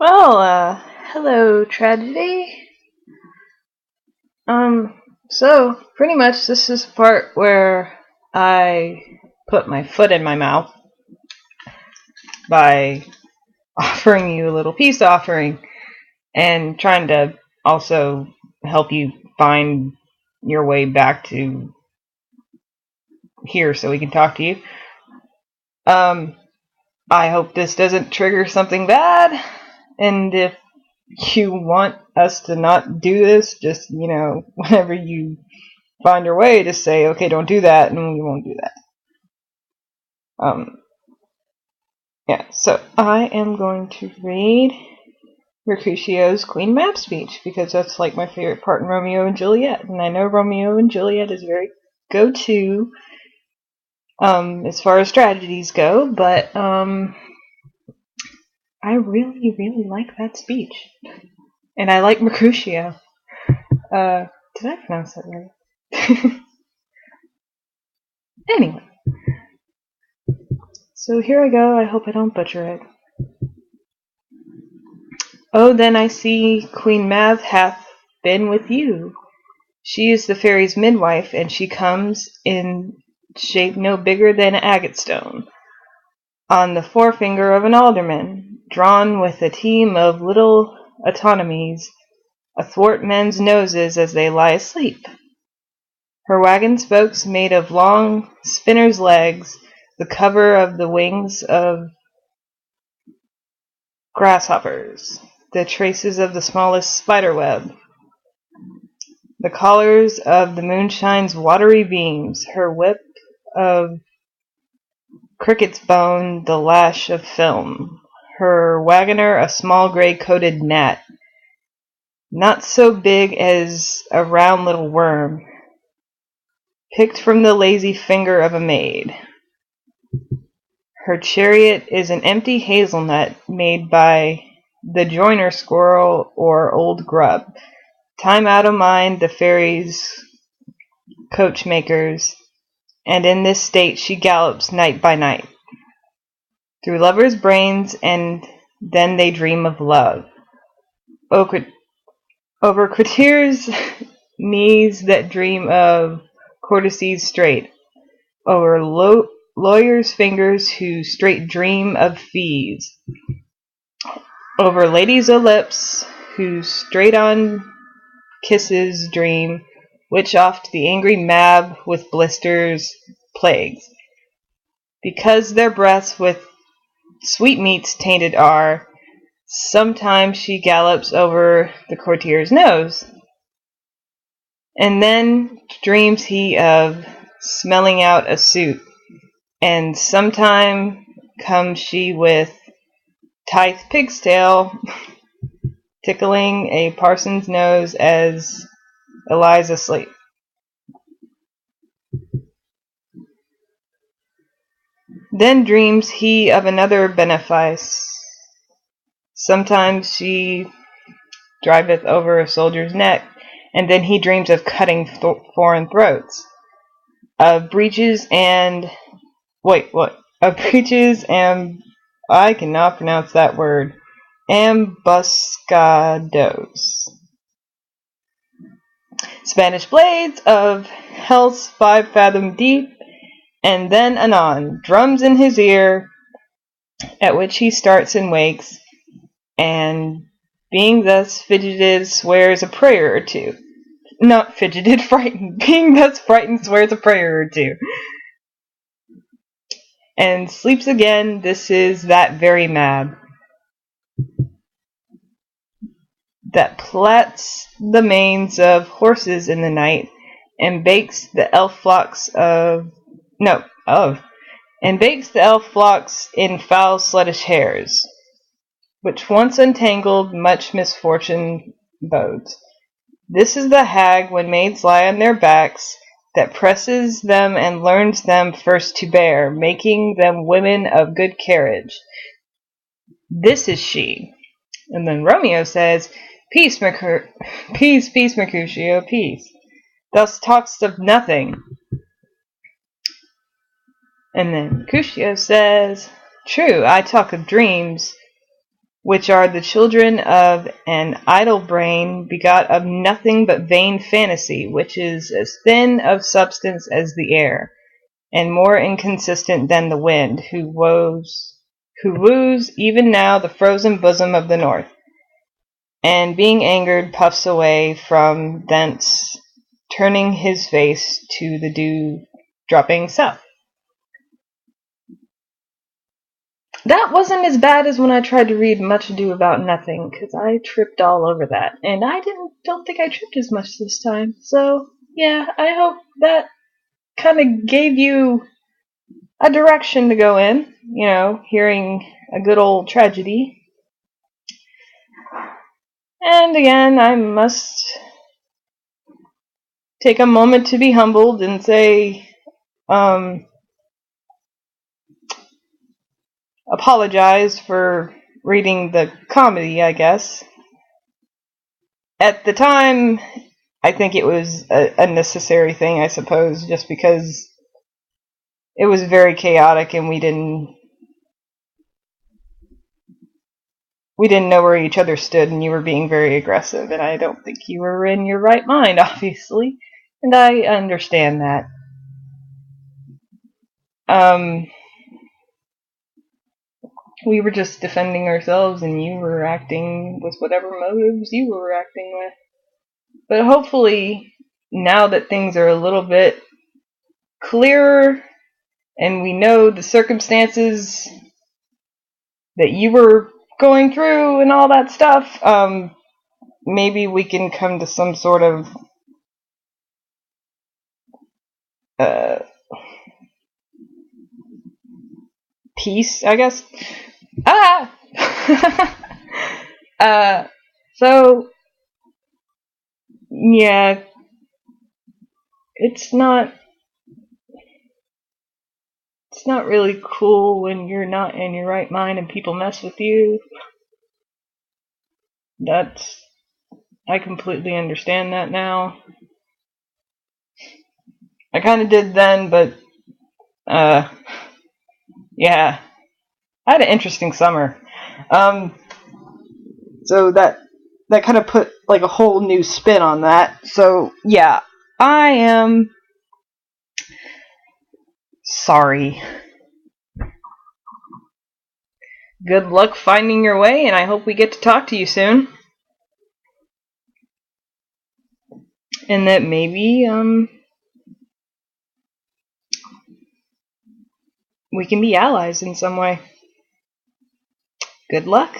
Hello, Tragedy. So pretty much this is the part where I put my foot in my mouth by offering you a little peace offering and trying to also help you find your way back to here so we can talk to you. I hope this doesn't trigger something bad, and if you want us to not do this, just, whenever you find your way, just say, okay, don't do that, and we won't do that. So I am going to read Mercutio's Queen Mab Speech, because that's like my favorite part in Romeo and Juliet, and I know Romeo and Juliet is very go-to as far as tragedies go, but I really, really like that speech. And I like Mercutio. Did I pronounce that right? Anyway. So here I go. I hope I don't butcher it. Oh, then I see Queen Mab hath been with you. She is the fairy's midwife, and she comes in shape no bigger than an agate stone, on the forefinger of an alderman, drawn with a team of little autonomies athwart men's noses as they lie asleep. Her wagon spokes made of long spinner's legs, the cover of the wings of grasshoppers, the traces of the smallest spider web, the collars of the moonshine's watery beams, her whip of cricket's bone, the lash of film, her wagoner a small gray-coated gnat, not so big as a round little worm, picked from the lazy finger of a maid. Her chariot is an empty hazelnut made by the joiner squirrel or old grub. Time out of mind the fairies' coachmakers, and in this state she gallops night by night through lovers' brains, and then they dream of love. Over courtiers' knees that dream of courtesies straight, over lawyers' fingers who straight dream of fees, over ladies' lips who straight on kisses dream, which oft the angry Mab with blisters plagues, because their breaths with sweetmeats tainted are. Sometimes she gallops over the courtier's nose, and then dreams he of smelling out a suit, and sometime comes she with tithe pig's tail, tickling a parson's nose as Eliza sleep. Then dreams he of another benefice. Sometimes she driveth over a soldier's neck, and then he dreams of cutting foreign throats, of breeches and I cannot pronounce that word, ambuscados, Spanish blades of hell's 5 fathom deep, and then anon drums in his ear, at which he starts and wakes, and being thus fidgeted swears a prayer or two. Not fidgeted, frightened. Being thus frightened swears a prayer or two, and sleeps again. This is that very Mab that plats the manes of horses in the night, and bakes the elf flocks in foul sluttish hairs, which once untangled much misfortune bodes. This is the hag when maids lie on their backs, that presses them and learns them first to bear, making them women of good carriage. This is she. And then Romeo says, Peace, Mercutio, peace. Thou talk'st of nothing. And then Mercutio says, True, I talk of dreams. which are the children of an idle brain, begot of nothing but vain fantasy, which is as thin of substance as the air, and more inconsistent than the wind, who woos even now the frozen bosom of the north, and being angered puffs away from thence, turning his face to the dew dropping south. That wasn't as bad as when I tried to read Much Ado About Nothing, because I tripped all over that, and I don't think I tripped as much this time. So yeah, I hope that kind of gave you a direction to go in, hearing a good old tragedy. And again, I must take a moment to be humbled and say, apologize for reading the comedy, I guess. At the time, I think it was a necessary thing, I suppose, just because it was very chaotic and we didn't know where each other stood, and you were being very aggressive, and I don't think you were in your right mind, obviously, and I understand that. We were just defending ourselves, and you were acting with whatever motives you were acting with. But hopefully, now that things are a little bit clearer, and we know the circumstances that you were going through and all that stuff, maybe we can come to some sort of peace, I guess. So yeah, it's not really cool when you're not in your right mind and people mess with you. I completely understand that now. I kind of did then, but yeah, I had an interesting summer. So that kind of put like a whole new spin on that. So yeah, I am sorry. Good luck finding your way, and I hope we get to talk to you soon. And that maybe we can be allies in some way. Good luck.